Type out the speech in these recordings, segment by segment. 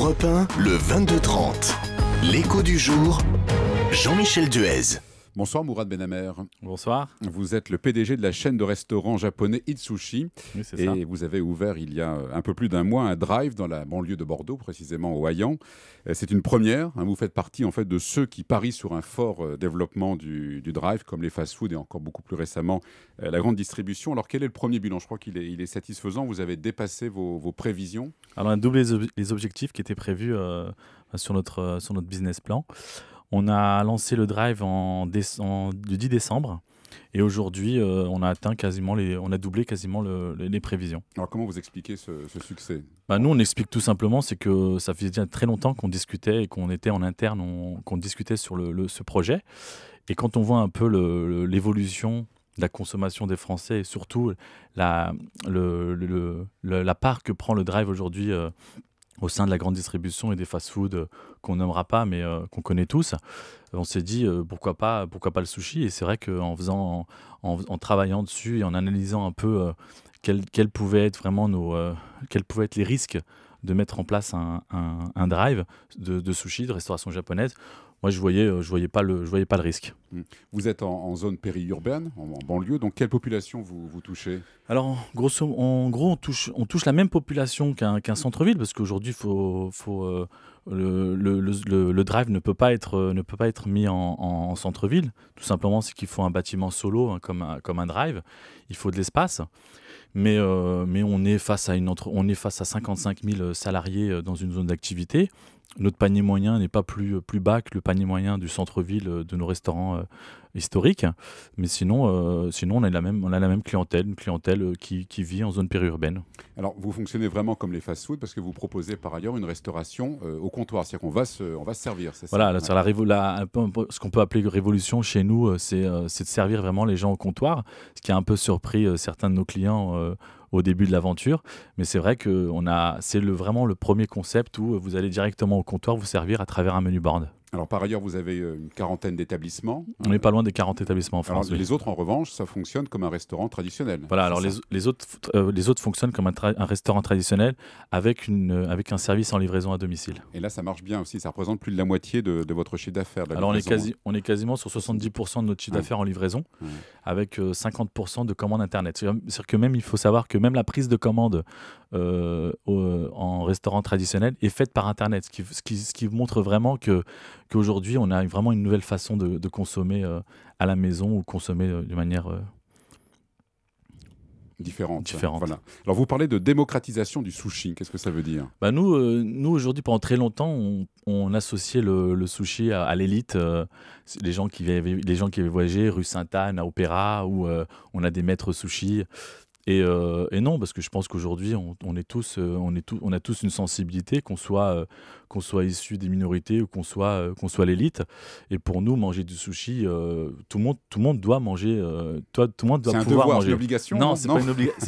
Europe 1, le 22-30. L'écho du jour, Jean-Michel Duez. Bonsoir Mourad Benamer. Bonsoir. Vous êtes le PDG de la chaîne de restaurants japonais Itsushi. Oui, c'est ça. Et vous avez ouvert il y a un peu plus d'un mois un drive dans la banlieue de Bordeaux, précisément au Hayan. C'est une première. Vous faites partie en fait de ceux qui parient sur un fort développement du drive, comme les fast-foods et encore beaucoup plus récemment la grande distribution. Alors quel est le premier bilan? Je crois qu'il est satisfaisant. Vous avez dépassé vos prévisions. Alors on a doublé les objectifs qui étaient prévus sur notre business plan. On a lancé le drive le 10 décembre et aujourd'hui on a doublé quasiment les prévisions. Alors comment vous expliquez ce succès? Nous on explique tout simplement, c'est que ça faisait déjà très longtemps qu'on discutait et qu'on était en interne, qu'on discutait sur ce projet. Et quand on voit un peu l'évolution de la consommation des Français et surtout la part que prend le drive aujourd'hui au sein de la grande distribution et des fast-foods qu'on nommera pas, mais qu'on connaît tous, on s'est dit pourquoi pas le sushi. Et c'est vrai qu'en travaillant dessus et en analysant un peu quels pouvaient être les risques de mettre en place un drive de sushi, de restauration japonaise, moi je voyais pas le risque. Vous êtes en zone périurbaine, en banlieue, donc quelle population vous touchez? Alors en gros on touche la même population qu'un centre-ville, parce qu'aujourd'hui le drive ne peut pas être mis en centre-ville. Tout simplement, c'est qu'il faut un bâtiment solo, comme un drive. Il faut de l'espace. Mais on est face à 55 000 salariés dans une zone d'activité. Notre panier moyen n'est pas plus bas que le panier moyen du centre-ville de nos restaurants historiques. Mais sinon on a la même clientèle, une clientèle qui vit en zone périurbaine. Alors, vous fonctionnez vraiment comme les fast-foods parce que vous proposez par ailleurs une restauration au comptoir. C'est-à-dire qu'on va se servir, c'est ça? Voilà, ce qu'on peut appeler révolution chez nous, c'est de servir vraiment les gens au comptoir, ce qui a un peu surpris certains de nos clients au début de l'aventure. Mais c'est vrai que c'est vraiment le premier concept où vous allez directement au comptoir vous servir à travers un menu board. Alors par ailleurs, vous avez une quarantaine d'établissements. On n'est pas loin des 40 établissements en France. Alors, les autres, en revanche, ça fonctionne comme un restaurant traditionnel. Voilà, alors les autres fonctionnent comme un restaurant traditionnel avec un service en livraison à domicile. Et là, ça marche bien aussi. Ça représente plus de la moitié de votre chiffre d'affaires. Alors on est quasiment sur 70% de notre chiffre d'affaires en livraison, avec 50% de commandes Internet. C'est-à-dire que même, il faut savoir que même la prise de commande en restaurant traditionnel est faite par Internet, ce qui montre vraiment qu'aujourd'hui, on a vraiment une nouvelle façon de consommer à la maison ou consommer de manière différente. Voilà. Alors, vous parlez de démocratisation du sushi. Qu'est-ce que ça veut dire? Nous aujourd'hui, pendant très longtemps, on associait le sushi à l'élite. Les gens qui avaient voyagé rue Sainte-Anne, à Opéra, où on a des maîtres sushi. Et non, parce que je pense qu'aujourd'hui, on a tous une sensibilité, qu'on soit issu des minorités ou qu'on soit l'élite. Et pour nous, manger du sushi, tout le monde doit manger. Tout le monde doit pouvoir manger. C'est une obligation? Non, c'est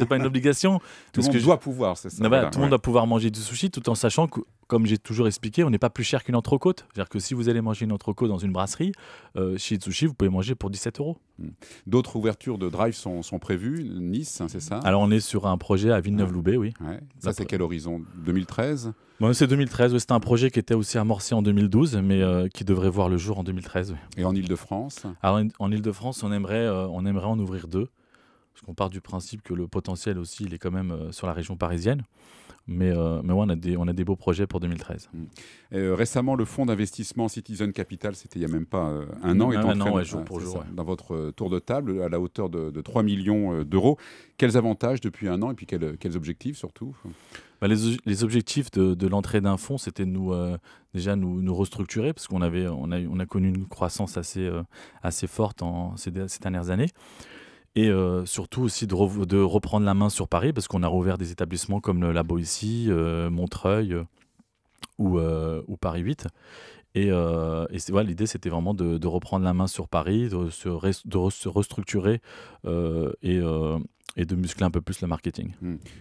pas une obligation. Tout le monde doit pouvoir, c'est ça. Tout le monde doit pouvoir manger du sushi, tout en sachant que, comme j'ai toujours expliqué, on n'est pas plus cher qu'une entrecôte. C'est-à-dire que si vous allez manger une entrecôte dans une brasserie, chez Itsushi, vous pouvez manger pour 17 €. D'autres ouvertures de drive sont prévues. Nice, c'est ça? Alors on est sur un projet à Villeneuve-Loubet, oui. Ouais. Ça, c'est quel horizon? 2013? C'est 2013. Oui. C'était un projet qui était aussi amorcé en 2012, mais qui devrait voir le jour en 2013. Oui. Et en Ile-de-France? Alors en Ile-de-France, on aimerait en ouvrir 2. Parce qu'on part du principe que le potentiel aussi, il est quand même sur la région parisienne. Mais ouais, on a des beaux projets pour 2013. Récemment, le fonds d'investissement Citizen Capital, c'était il n'y a même pas un an, jour pour jour. Dans votre tour de table, à la hauteur de 3 millions d'euros. Quels avantages depuis un an et puis quels objectifs surtout? Les objectifs de l'entrée d'un fonds, c'était de nous restructurer, parce qu'on a connu une croissance assez forte ces dernières années. Et surtout aussi de reprendre la main sur Paris, parce qu'on a rouvert des établissements comme le Labo ici, Montreuil ou Paris 8. Et l'idée, c'était vraiment de reprendre la main sur Paris, de se restructurer et de muscler un peu plus le marketing.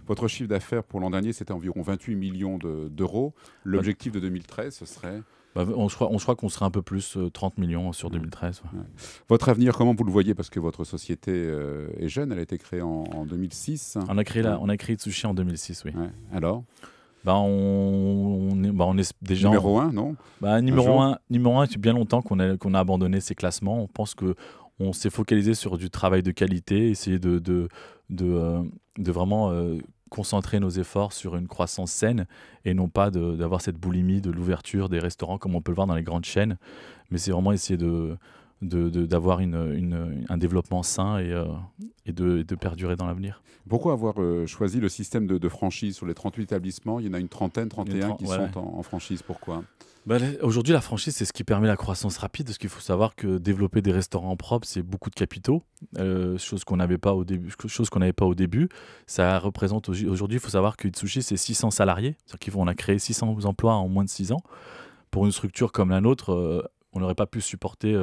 Votre chiffre d'affaires pour l'an dernier, c'était environ 28 millions d'euros. L'objectif de 2013, ce serait? On croit qu'on sera un peu plus, 30 millions sur 2013. Ouais. Votre avenir, comment vous le voyez? Parce que votre société est jeune, elle a été créée en 2006. On a créé Itsushi en 2006, oui. Ouais. Alors? On est déjà numéro 1, non? Numéro 1, c'est bien longtemps qu'on a abandonné ces classements. On pense qu'on s'est focalisé sur du travail de qualité, essayer de vraiment concentrer nos efforts sur une croissance saine et non pas d'avoir cette boulimie de l'ouverture des restaurants comme on peut le voir dans les grandes chaînes. Mais c'est vraiment essayer d'avoir un développement sain et de perdurer dans l'avenir. Pourquoi avoir choisi le système de franchise sur les 38 établissements? Il y en a une trentaine, 31 qui sont en franchise. Pourquoi? Aujourd'hui, la franchise, c'est ce qui permet la croissance rapide, parce qu'il faut savoir que développer des restaurants propres, c'est beaucoup de capitaux, chose qu'on n'avait pas au début. Ça représente aujourd'hui, il faut savoir que Itsushi, c'est 600 salariés, c'est-à-dire qu'on a créé 600 emplois en moins de 6 ans. Pour une structure comme la nôtre, on n'aurait pas pu supporter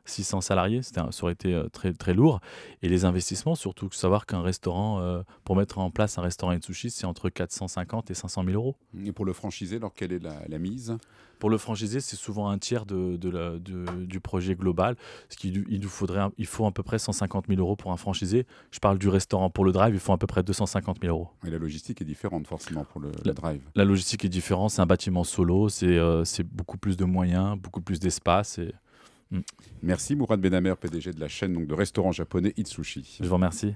600 salariés, ça aurait été très, très lourd. Et les investissements, surtout savoir qu'un restaurant, pour mettre en place un restaurant Itsushi, c'est entre 450 et 500 000 euros. Et pour le franchisé, alors quelle est la mise? Pour le franchisé, c'est souvent un tiers du projet global. Il faut à peu près 150 000 euros pour un franchisé. Je parle du restaurant. Pour le drive, il faut à peu près 250 000 euros. Et la logistique est différente forcément pour le drive. La logistique est différente. C'est un bâtiment solo. C'est beaucoup plus de moyens, beaucoup plus d'espace. Merci Mourad Benhamer, PDG de la chaîne de restaurants japonais Itsushi. Je vous remercie.